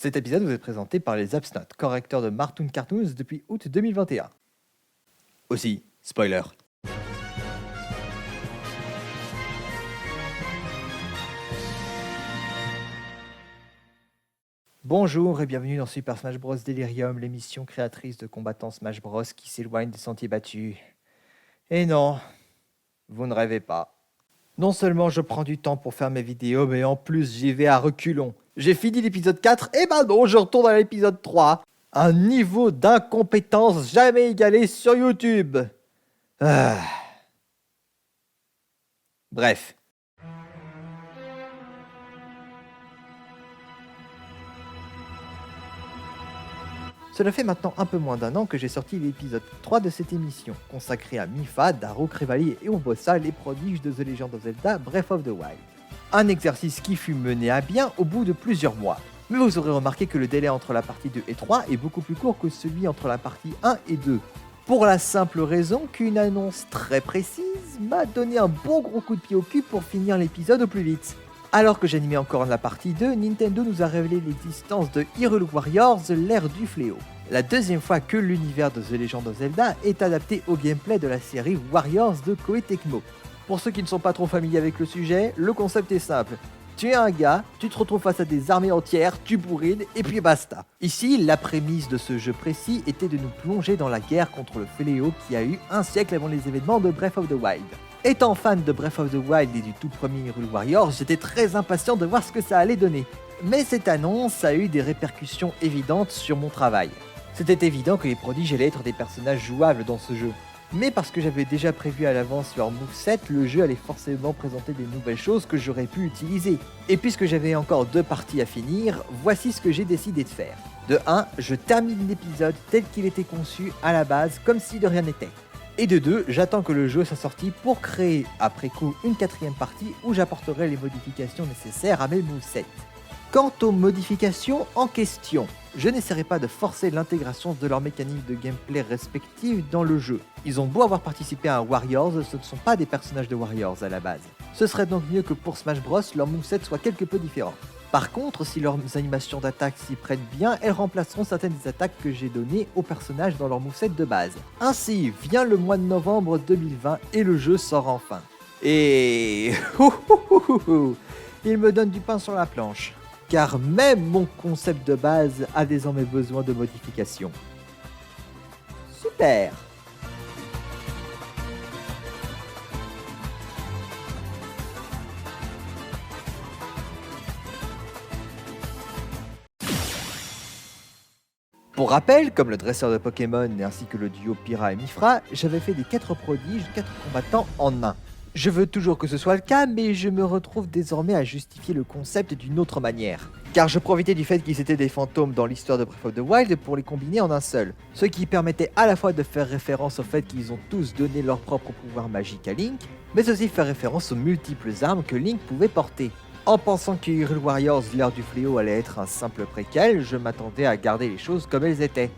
Cet épisode vous est présenté par les Absnots, correcteurs de Martoon Cartoons depuis août 2021. Aussi, spoiler. Bonjour et bienvenue dans Super Smash Bros Delirium, l'émission créatrice de combattants Smash Bros qui s'éloignent des sentiers battus. Et non, vous ne rêvez pas. Non seulement je prends du temps pour faire mes vidéos, mais en plus j'y vais à reculons. J'ai fini l'épisode 4, et ben non, je retourne à l'épisode 3. Un niveau d'incompétence jamais égalé sur YouTube. Bref. Cela fait maintenant un peu moins d'un an que j'ai sorti l'épisode 3 de cette émission, consacré à Mipha, Daruk, Revali et Urbosa, les prodiges de The Legend of Zelda Breath of the Wild. Un exercice qui fut mené à bien au bout de plusieurs mois. Mais vous aurez remarqué que le délai entre la partie 2 et 3 est beaucoup plus court que celui entre la partie 1 et 2. Pour la simple raison qu'une annonce très précise m'a donné un bon gros coup de pied au cul pour finir l'épisode au plus vite. Alors que j'animais encore la partie 2, Nintendo nous a révélé l'existence de Hyrule Warriors, l'ère du fléau. La deuxième fois que l'univers de The Legend of Zelda est adapté au gameplay de la série Warriors de Koei Tecmo. Pour ceux qui ne sont pas trop familiers avec le sujet, le concept est simple. Tu es un gars, tu te retrouves face à des armées entières, tu bourrines, et puis basta. Ici, la prémisse de ce jeu précis était de nous plonger dans la guerre contre le fléau qui a eu un siècle avant les événements de Breath of the Wild. Étant fan de Breath of the Wild et du tout premier Hyrule Warriors, j'étais très impatient de voir ce que ça allait donner. Mais cette annonce a eu des répercussions évidentes sur mon travail. C'était évident que les prodiges allaient être des personnages jouables dans ce jeu. Mais parce que j'avais déjà prévu à l'avance leur moveset, le jeu allait forcément présenter des nouvelles choses que j'aurais pu utiliser. Et puisque j'avais encore 2 parties à finir, voici ce que j'ai décidé de faire. De 1, je termine l'épisode tel qu'il était conçu à la base, comme si de rien n'était. Et de 2, j'attends que le jeu soit sorti pour créer, après coup, une 4ème partie où j'apporterai les modifications nécessaires à mes movesets. Quant aux modifications en question, je n'essaierai pas de forcer l'intégration de leurs mécaniques de gameplay respectives dans le jeu. Ils ont beau avoir participé à un Warriors, ce ne sont pas des personnages de Warriors à la base. Ce serait donc mieux que pour Smash Bros, leur moveset soit quelque peu différent. Par contre, si leurs animations d'attaque s'y prêtent bien, elles remplaceront certaines des attaques que j'ai données aux personnages dans leur moveset de base. Ainsi, vient le mois de novembre 2020 et le jeu sort enfin. Et... il me donne du pain sur la planche. Car même mon concept de base a désormais besoin de modifications. Super! Pour rappel, comme le dresseur de Pokémon ainsi que le duo Pyra et Mythra, j'avais fait des 4 prodiges, 4 combattants en un. Je veux toujours que ce soit le cas, mais je me retrouve désormais à justifier le concept d'une autre manière. Car je profitais du fait qu'ils étaient des fantômes dans l'histoire de Breath of the Wild pour les combiner en un seul. Ce qui permettait à la fois de faire référence au fait qu'ils ont tous donné leur propre pouvoir magique à Link, mais aussi faire référence aux multiples armes que Link pouvait porter. En pensant que Hyrule Warriors, l'ère du fléau allait être un simple préquel, je m'attendais à garder les choses comme elles étaient.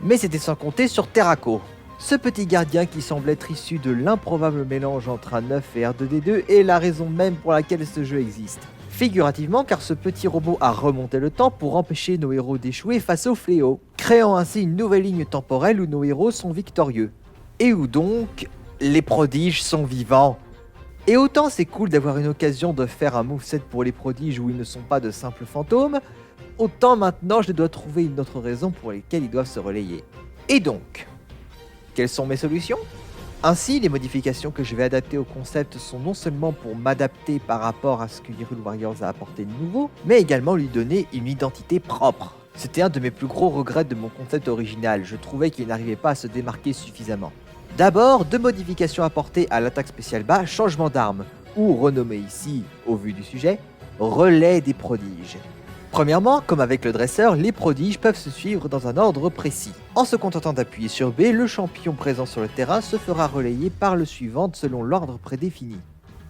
Mais c'était sans compter sur Terrako. Ce petit gardien qui semble être issu de l'improbable mélange entre un œuf et R2D2 est la raison même pour laquelle ce jeu existe. Figurativement, car ce petit robot a remonté le temps pour empêcher nos héros d'échouer face au fléau, créant ainsi une nouvelle ligne temporelle où nos héros sont victorieux. Et où donc, les prodiges sont vivants. Et autant c'est cool d'avoir une occasion de faire un moveset pour les prodiges où ils ne sont pas de simples fantômes, autant maintenant je dois trouver une autre raison pour laquelle ils doivent se relayer. Et donc... quelles sont mes solutions ? Ainsi, les modifications que je vais adapter au concept sont non seulement pour m'adapter par rapport à ce que Hyrule Warriors a apporté de nouveau, mais également lui donner une identité propre. C'était un de mes plus gros regrets de mon concept original, je trouvais qu'il n'arrivait pas à se démarquer suffisamment. D'abord, 2 modifications apportées à l'attaque spéciale bas, changement d'arme, ou renommé ici, au vu du sujet, relais des prodiges. Premièrement, comme avec le dresseur, les prodiges peuvent se suivre dans un ordre précis. En se contentant d'appuyer sur B, le champion présent sur le terrain se fera relayer par le suivant selon l'ordre prédéfini.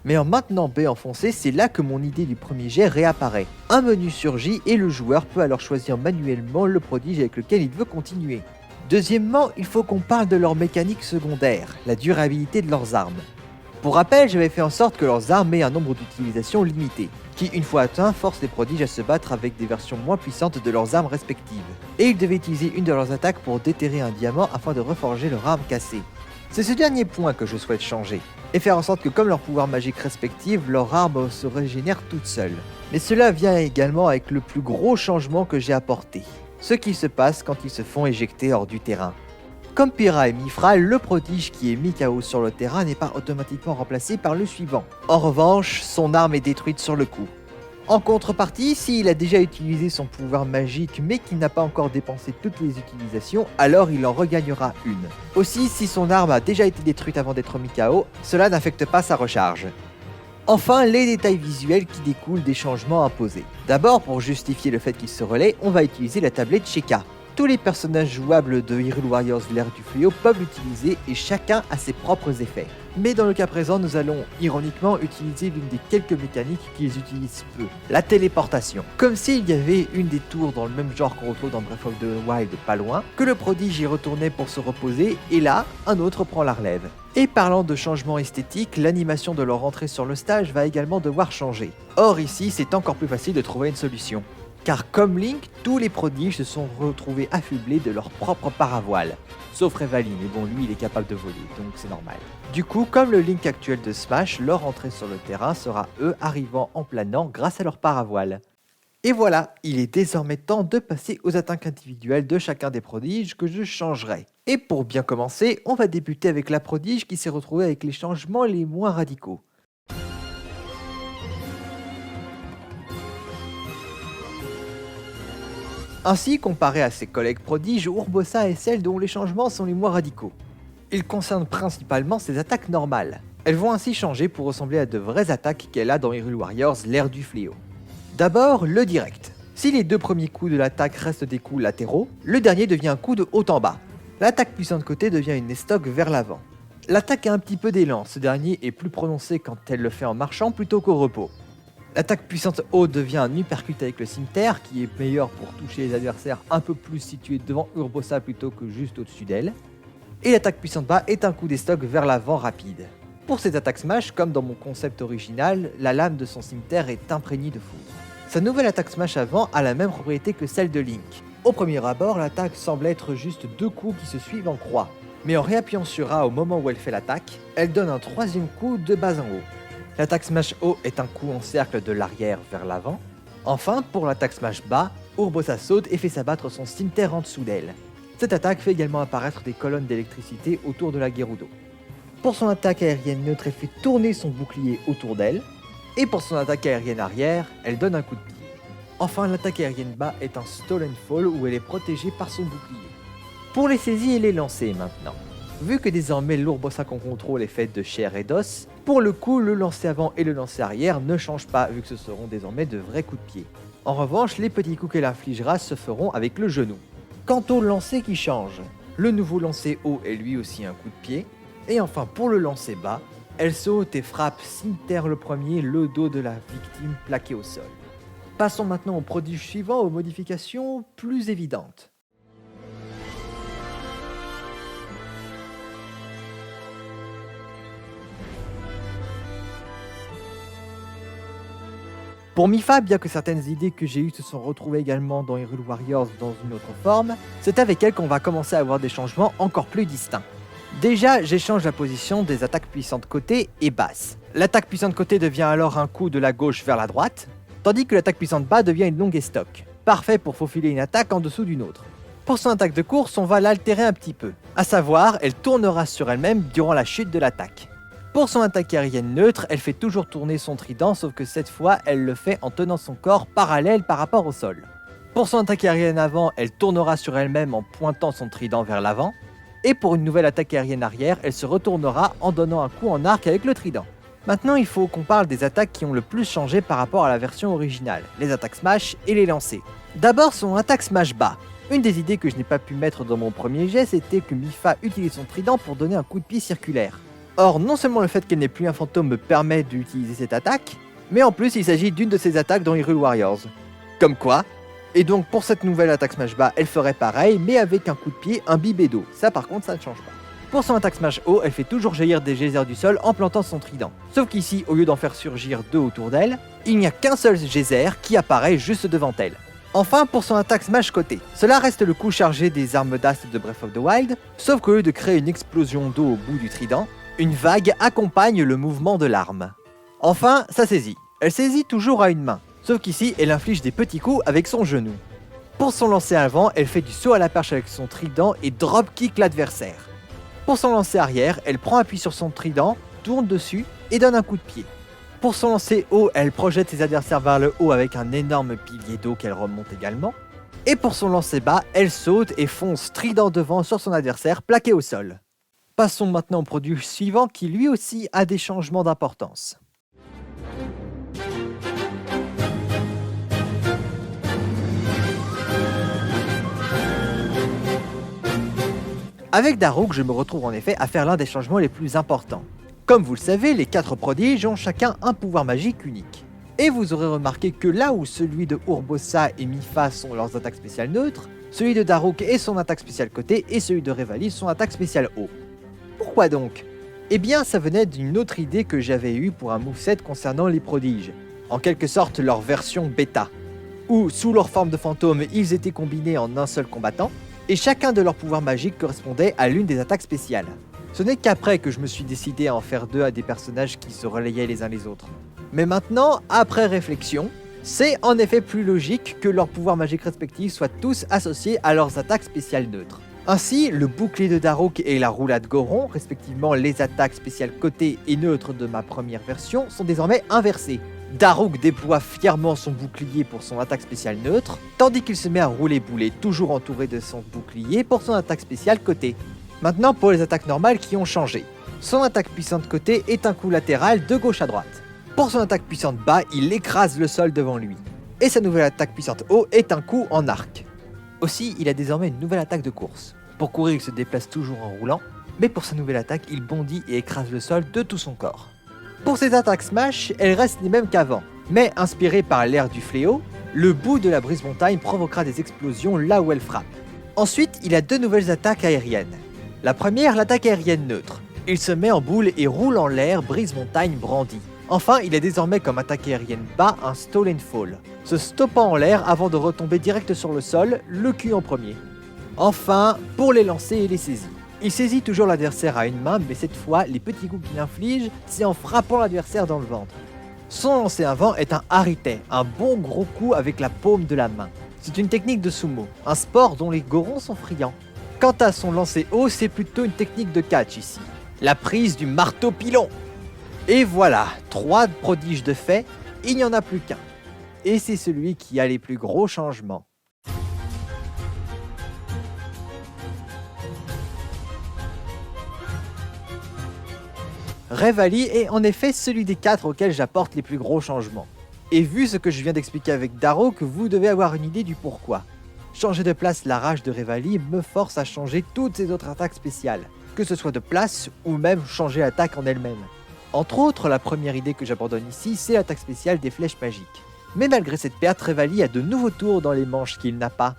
Mais en maintenant B enfoncé, c'est là que mon idée du premier jet réapparaît. Un menu surgit et le joueur peut alors choisir manuellement le prodige avec lequel il veut continuer. Deuxièmement, il faut qu'on parle de leur mécanique secondaire, la durabilité de leurs armes. Pour rappel, j'avais fait en sorte que leurs armes aient un nombre d'utilisations limité. qui, une fois atteint, force les prodiges à se battre avec des versions moins puissantes de leurs armes respectives. Et ils devaient utiliser une de leurs attaques pour déterrer un diamant afin de reforger leur arme cassée. C'est ce dernier point que je souhaite changer, et faire en sorte que comme leurs pouvoirs magiques respectifs, leur arme se régénère toute seule. Mais cela vient également avec le plus gros changement que j'ai apporté, ce qui se passe quand ils se font éjecter hors du terrain. Comme Pyra et Mythra, le prodige qui est mis KO sur le terrain n'est pas automatiquement remplacé par le suivant. En revanche, son arme est détruite sur le coup. En contrepartie, s'il a déjà utilisé son pouvoir magique mais qu'il n'a pas encore dépensé toutes les utilisations, alors il en regagnera une. Aussi, si son arme a déjà été détruite avant d'être mis KO, cela n'affecte pas sa recharge. Enfin, les détails visuels qui découlent des changements imposés. D'abord, pour justifier le fait qu'il se relaie, on va utiliser la tablette Sheka. Tous les personnages jouables de Hyrule Warriors l'ère du fléau peuvent l'utiliser et chacun a ses propres effets. Mais dans le cas présent, nous allons ironiquement utiliser l'une des quelques mécaniques qu'ils utilisent peu, la téléportation. Comme s'il y avait une des tours dans le même genre qu'on retrouve dans Breath of the Wild pas loin, que le prodige y retournait pour se reposer et là, un autre prend la relève. Et parlant de changement esthétique, l'animation de leur entrée sur le stage va également devoir changer. Or ici, c'est encore plus facile de trouver une solution. Car comme Link, tous les prodiges se sont retrouvés affublés de leur propre paravoile. Sauf Revali, mais bon, lui il est capable de voler, donc c'est normal. Du coup, comme le Link actuel de Smash, leur entrée sur le terrain sera eux arrivant en planant grâce à leur paravoile. Et voilà, il est désormais temps de passer aux attaques individuelles de chacun des prodiges que je changerai. Et pour bien commencer, on va débuter avec la prodige qui s'est retrouvée avec les changements les moins radicaux. Ainsi, comparé à ses collègues prodiges, Urbosa est celle dont les changements sont les moins radicaux. Ils concernent principalement ses attaques normales. Elles vont ainsi changer pour ressembler à de vraies attaques qu'elle a dans Hyrule Warriors l'ère du fléau. D'abord, le direct. Si les deux premiers coups de l'attaque restent des coups latéraux, le dernier devient un coup de haut en bas. L'attaque puissante côté devient une estoc vers l'avant. L'attaque a un petit peu d'élan, ce dernier est plus prononcé quand elle le fait en marchant plutôt qu'au repos. L'attaque puissante haut devient un uppercut avec le cimetière qui est meilleur pour toucher les adversaires un peu plus situés devant Urbosa plutôt que juste au-dessus d'elle. Et l'attaque puissante bas est un coup d'estoc vers l'avant rapide. Pour cette attaque smash, comme dans mon concept original, la lame de son cimetière est imprégnée de foudre. Sa nouvelle attaque smash avant a la même propriété que celle de Link. Au premier abord, l'attaque semble être juste deux coups qui se suivent en croix. Mais en réappuyant sur A au moment où elle fait l'attaque, elle donne un troisième coup de bas en haut. L'attaque smash haut est un coup en cercle de l'arrière vers l'avant. Enfin, pour l'attaque smash bas, Urbosa saute et fait s'abattre son cimetière en dessous d'elle. Cette attaque fait également apparaître des colonnes d'électricité autour de la Gerudo. Pour son attaque aérienne neutre, elle fait tourner son bouclier autour d'elle. Et pour son attaque aérienne arrière, elle donne un coup de pied. Enfin, l'attaque aérienne bas est un Stolen Fall où elle est protégée par son bouclier. Pour les saisies et les lancers maintenant. Vu que désormais l'Urbosa qu'on contrôle est faite de chair et d'os, pour le coup le lancer avant et le lancer arrière ne changent pas vu que ce seront désormais de vrais coups de pied. En revanche, les petits coups qu'elle infligera se feront avec le genou. Quant au lancer qui change, le nouveau lancer haut est lui aussi un coup de pied, et enfin pour le lancer bas, elle saute et frappe cimetière le premier le dos de la victime plaqué au sol. Passons maintenant au prodige suivant aux modifications plus évidentes. Pour Mipha, bien que certaines idées que j'ai eues se sont retrouvées également dans Hyrule Warriors dans une autre forme, c'est avec elle qu'on va commencer à avoir des changements encore plus distincts. Déjà, j'échange la position des attaques puissantes côté et basse. L'attaque puissante côté devient alors un coup de la gauche vers la droite, tandis que l'attaque puissante bas devient une longue estoc, parfait pour faufiler une attaque en dessous d'une autre. Pour son attaque de course, on va l'altérer un petit peu, à savoir, elle tournera sur elle-même durant la chute de l'attaque. Pour son attaque aérienne neutre, elle fait toujours tourner son trident, sauf que cette fois, elle le fait en tenant son corps parallèle par rapport au sol. Pour son attaque aérienne avant, elle tournera sur elle-même en pointant son trident vers l'avant. Et pour une nouvelle attaque aérienne arrière, elle se retournera en donnant un coup en arc avec le trident. Maintenant, il faut qu'on parle des attaques qui ont le plus changé par rapport à la version originale, les attaques smash et les lancers. D'abord, son attaque smash bas. Une des idées que je n'ai pas pu mettre dans mon premier jet, c'était que Mipha utilise son trident pour donner un coup de pied circulaire. Or, non seulement le fait qu'elle n'ait plus un fantôme me permet d'utiliser cette attaque, mais en plus il s'agit d'une de ses attaques dans Hyrule Warriors. Comme quoi. Et donc pour cette nouvelle attaque smash bas, elle ferait pareil, mais avec un coup de pied, un bibédo. Ça par contre, ça ne change pas. Pour son attaque smash haut, elle fait toujours jaillir des geysers du sol en plantant son trident. Sauf qu'ici, au lieu d'en faire surgir 2 autour d'elle, il n'y a qu'un seul geyser qui apparaît juste devant elle. Enfin, pour son attaque smash côté, cela reste le coup chargé des armes d'Ast de Breath of the Wild, sauf qu'au lieu de créer une explosion d'eau au bout du trident, une vague accompagne le mouvement de l'arme. Enfin, ça saisit. Elle saisit toujours à une main, sauf qu'ici, elle inflige des petits coups avec son genou. Pour son lancer avant, elle fait du saut à la perche avec son trident et drop-kick l'adversaire. Pour son lancer arrière, elle prend appui sur son trident, tourne dessus et donne un coup de pied. Pour son lancer haut, elle projette ses adversaires vers le haut avec un énorme pilier d'eau qu'elle remonte également. Et pour son lancer bas, elle saute et fonce trident devant sur son adversaire plaqué au sol. Passons maintenant au produit suivant qui lui aussi a des changements d'importance. Avec Daruk, je me retrouve en effet à faire l'un des changements les plus importants. Comme vous le savez, les 4 prodiges ont chacun un pouvoir magique unique. Et vous aurez remarqué que là où celui de Urbosa et Mipha sont leurs attaques spéciales neutres, celui de Daruk est son attaque spéciale côté et celui de Revali son attaque spéciale haut. Pourquoi donc? Eh bien, ça venait d'une autre idée que j'avais eue pour un moveset concernant les prodiges, en quelque sorte leur version bêta, où sous leur forme de fantôme, ils étaient combinés en un seul combattant, et chacun de leurs pouvoirs magiques correspondait à l'une des attaques spéciales. Ce n'est qu'après que je me suis décidé à en faire 2 à des personnages qui se relayaient les uns les autres. Mais maintenant, après réflexion, c'est en effet plus logique que leurs pouvoirs magiques respectifs soient tous associés à leurs attaques spéciales neutres. Ainsi, le bouclier de Daruk et la roulade Goron, respectivement les attaques spéciales côté et neutres de ma première version, sont désormais inversés. Daruk déploie fièrement son bouclier pour son attaque spéciale neutre, tandis qu'il se met à rouler boulet, toujours entouré de son bouclier pour son attaque spéciale côté. Maintenant pour les attaques normales qui ont changé. Son attaque puissante côté est un coup latéral de gauche à droite. Pour son attaque puissante bas, il écrase le sol devant lui. Et sa nouvelle attaque puissante haut est un coup en arc. Aussi, il a désormais une nouvelle attaque de course. Pour courir, il se déplace toujours en roulant, mais pour sa nouvelle attaque, il bondit et écrase le sol de tout son corps. Pour ses attaques smash, elles restent les mêmes qu'avant, mais inspirées par l'air du fléau, le bout de la brise-montagne provoquera des explosions là où elle frappe. Ensuite, il a 2 nouvelles attaques aériennes. La première, l'attaque aérienne neutre. Il se met en boule et roule en l'air, brise-montagne brandie. Enfin, il a désormais comme attaque aérienne bas un Stolen Fall, se stoppant en l'air avant de retomber direct sur le sol, le cul en premier. Enfin, pour les lancers et les saisies. Il saisit toujours l'adversaire à une main, mais cette fois, les petits coups qu'il inflige, c'est en frappant l'adversaire dans le ventre. Son lancer avant est un harite, un bon gros coup avec la paume de la main. C'est une technique de sumo, un sport dont les gorons sont friands. Quant à son lancer haut, c'est plutôt une technique de catch ici, la prise du marteau pilon. Et voilà, 3 prodiges de fait, il n'y en a plus qu'un. Et c'est celui qui a les plus gros changements. Revali est en effet celui des 4 auxquels j'apporte les plus gros changements. Et vu ce que je viens d'expliquer avec Daruk, vous devez avoir une idée du pourquoi. Changer de place la rage de Revali me force à changer toutes ses autres attaques spéciales, que ce soit de place ou même changer l'attaque en elle-même. Entre autres, la première idée que j'abandonne ici, c'est l'attaque spéciale des flèches magiques. Mais malgré cette perte, Revali a de nouveaux tours dans les manches qu'il n'a pas.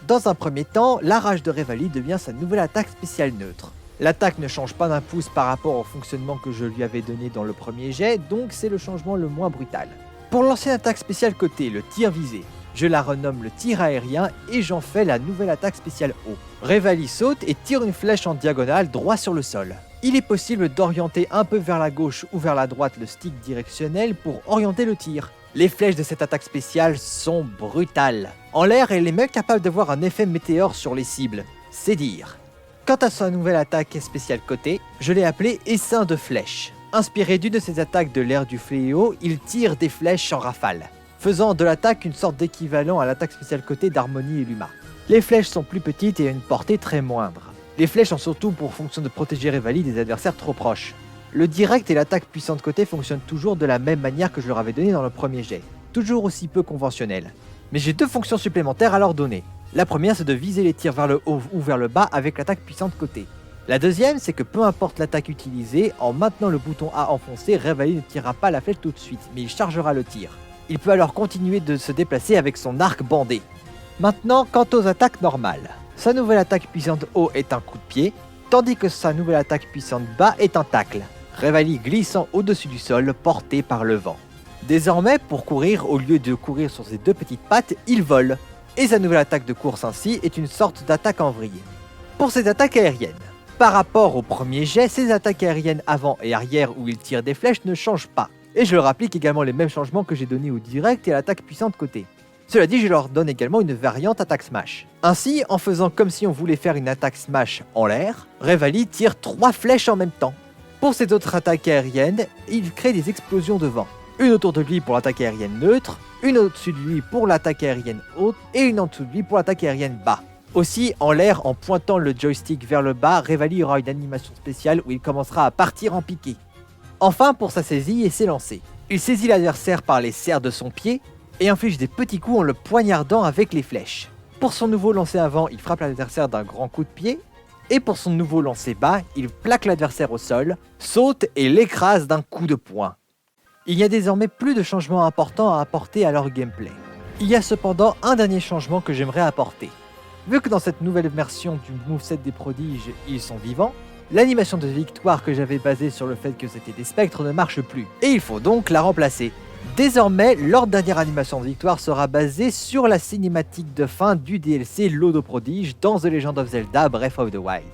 Dans un premier temps, la rage de Revali devient sa nouvelle attaque spéciale neutre. L'attaque ne change pas d'un pouce par rapport au fonctionnement que je lui avais donné dans le premier jet, donc c'est le changement le moins brutal. Pour l'ancienne attaque spéciale côté, le tir visé, je la renomme le tir aérien et j'en fais la nouvelle attaque spéciale haut. Revali saute et tire une flèche en diagonale droit sur le sol. Il est possible d'orienter un peu vers la gauche ou vers la droite le stick directionnel pour orienter le tir. Les flèches de cette attaque spéciale sont brutales. En l'air, elle est même capable d'avoir un effet météore sur les cibles. C'est dire. Quant à sa nouvelle attaque spéciale côté, je l'ai appelée Essaim de flèches. Inspiré d'une de ses attaques de l'ère du fléau, il tire des flèches en rafale, faisant de l'attaque une sorte d'équivalent à l'attaque spéciale côté d'Harmonie et Luma. Les flèches sont plus petites et à une portée très moindre. Les flèches ont surtout pour fonction de protéger Revali des adversaires trop proches. Le direct et l'attaque puissante côté fonctionnent toujours de la même manière que je leur avais donné dans le premier jet, toujours aussi peu conventionnel. Mais j'ai 2 fonctions supplémentaires à leur donner. La première, c'est de viser les tirs vers le haut ou vers le bas avec l'attaque puissante côté. La deuxième, c'est que peu importe l'attaque utilisée, en maintenant le bouton A enfoncé, Revali ne tirera pas la flèche tout de suite, mais il chargera le tir. Il peut alors continuer de se déplacer avec son arc bandé. Maintenant, quant aux attaques normales. Sa nouvelle attaque puissante haut est un coup de pied, tandis que sa nouvelle attaque puissante bas est un tacle, Revali glissant au-dessus du sol, porté par le vent. Désormais, pour courir, au lieu de courir sur ses deux petites pattes, il vole, et sa nouvelle attaque de course ainsi est une sorte d'attaque en vrille. Pour ses attaques aériennes, par rapport au premier jet, ses attaques aériennes avant et arrière où il tire des flèches ne changent pas, et je leur applique également les mêmes changements que j'ai donnés au direct et à l'attaque puissante côté. Cela dit, je leur donne également une variante attaque smash. Ainsi, en faisant comme si on voulait faire une attaque smash en l'air, Revali tire 3 flèches en même temps. Pour ses autres attaques aériennes, il crée des explosions de vent. Une autour de lui pour l'attaque aérienne neutre, une au-dessus de lui pour l'attaque aérienne haute et une en dessous de lui pour l'attaque aérienne bas. Aussi, en l'air, en pointant le joystick vers le bas, Revali aura une animation spéciale où il commencera à partir en piqué. Enfin, pour sa saisie et ses lancers, il saisit l'adversaire par les serres de son pied et inflige des petits coups en le poignardant avec les flèches. Pour son nouveau lancer avant, il frappe l'adversaire d'un grand coup de pied, et pour son nouveau lancer bas, il plaque l'adversaire au sol, saute et l'écrase d'un coup de poing. Il n'y a désormais plus de changements importants à apporter à leur gameplay. Il y a cependant un dernier changement que j'aimerais apporter. Vu que dans cette nouvelle version du moveset des prodiges, ils sont vivants, l'animation de victoire que j'avais basée sur le fait que c'était des spectres ne marche plus, et il faut donc la remplacer. Désormais, leur dernière animation de victoire sera basée sur la cinématique de fin du DLC Lodo Prodige dans The Legend of Zelda Breath of the Wild.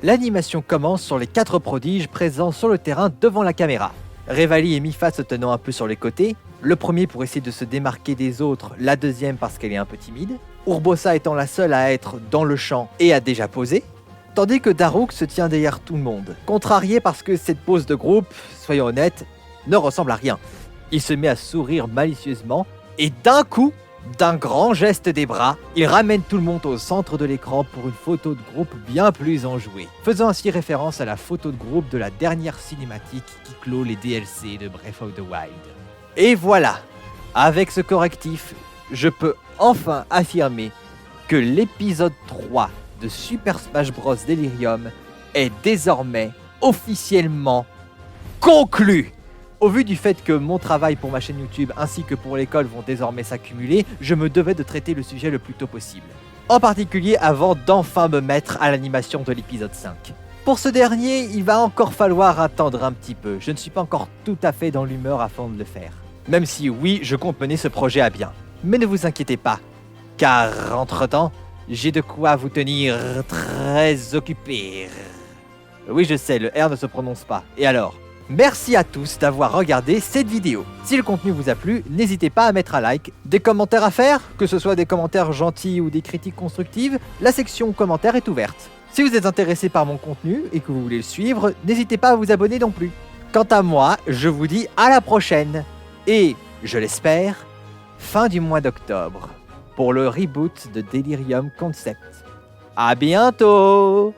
L'animation commence sur les 4 prodiges présents sur le terrain devant la caméra. Revali et Mipha se tenant un peu sur les côtés, le premier pour essayer de se démarquer des autres, la deuxième parce qu'elle est un peu timide, Urbosa étant la seule à être dans le champ et à déjà poser, tandis que Daruk se tient derrière tout le monde, contrarié parce que cette pose de groupe, soyons honnêtes, ne ressemble à rien. Il se met à sourire malicieusement et d'un coup, d'un grand geste des bras, il ramène tout le monde au centre de l'écran pour une photo de groupe bien plus enjouée, faisant ainsi référence à la photo de groupe de la dernière cinématique qui clôt les DLC de Breath of the Wild. Et voilà, avec ce correctif, je peux enfin affirmer que l'épisode 3 de Super Smash Bros Delirium est désormais officiellement conclu. Au vu du fait que mon travail pour ma chaîne YouTube ainsi que pour l'école vont désormais s'accumuler, je me devais de traiter le sujet le plus tôt possible. En particulier avant d'enfin me mettre à l'animation de l'épisode 5. Pour ce dernier, il va encore falloir attendre un petit peu. Je ne suis pas encore tout à fait dans l'humeur afin de le faire. Même si oui, je compte mener ce projet à bien. Mais ne vous inquiétez pas, car entre-temps, j'ai de quoi vous tenir très occupé. Oui, je sais, le R ne se prononce pas. Et alors ? Merci à tous d'avoir regardé cette vidéo. Si le contenu vous a plu, n'hésitez pas à mettre un like, des commentaires à faire, que ce soit des commentaires gentils ou des critiques constructives, la section commentaires est ouverte. Si vous êtes intéressé par mon contenu et que vous voulez le suivre, n'hésitez pas à vous abonner non plus. Quant à moi, je vous dis à la prochaine et, je l'espère, fin du mois d'octobre pour le reboot de Delirium Concept. À bientôt!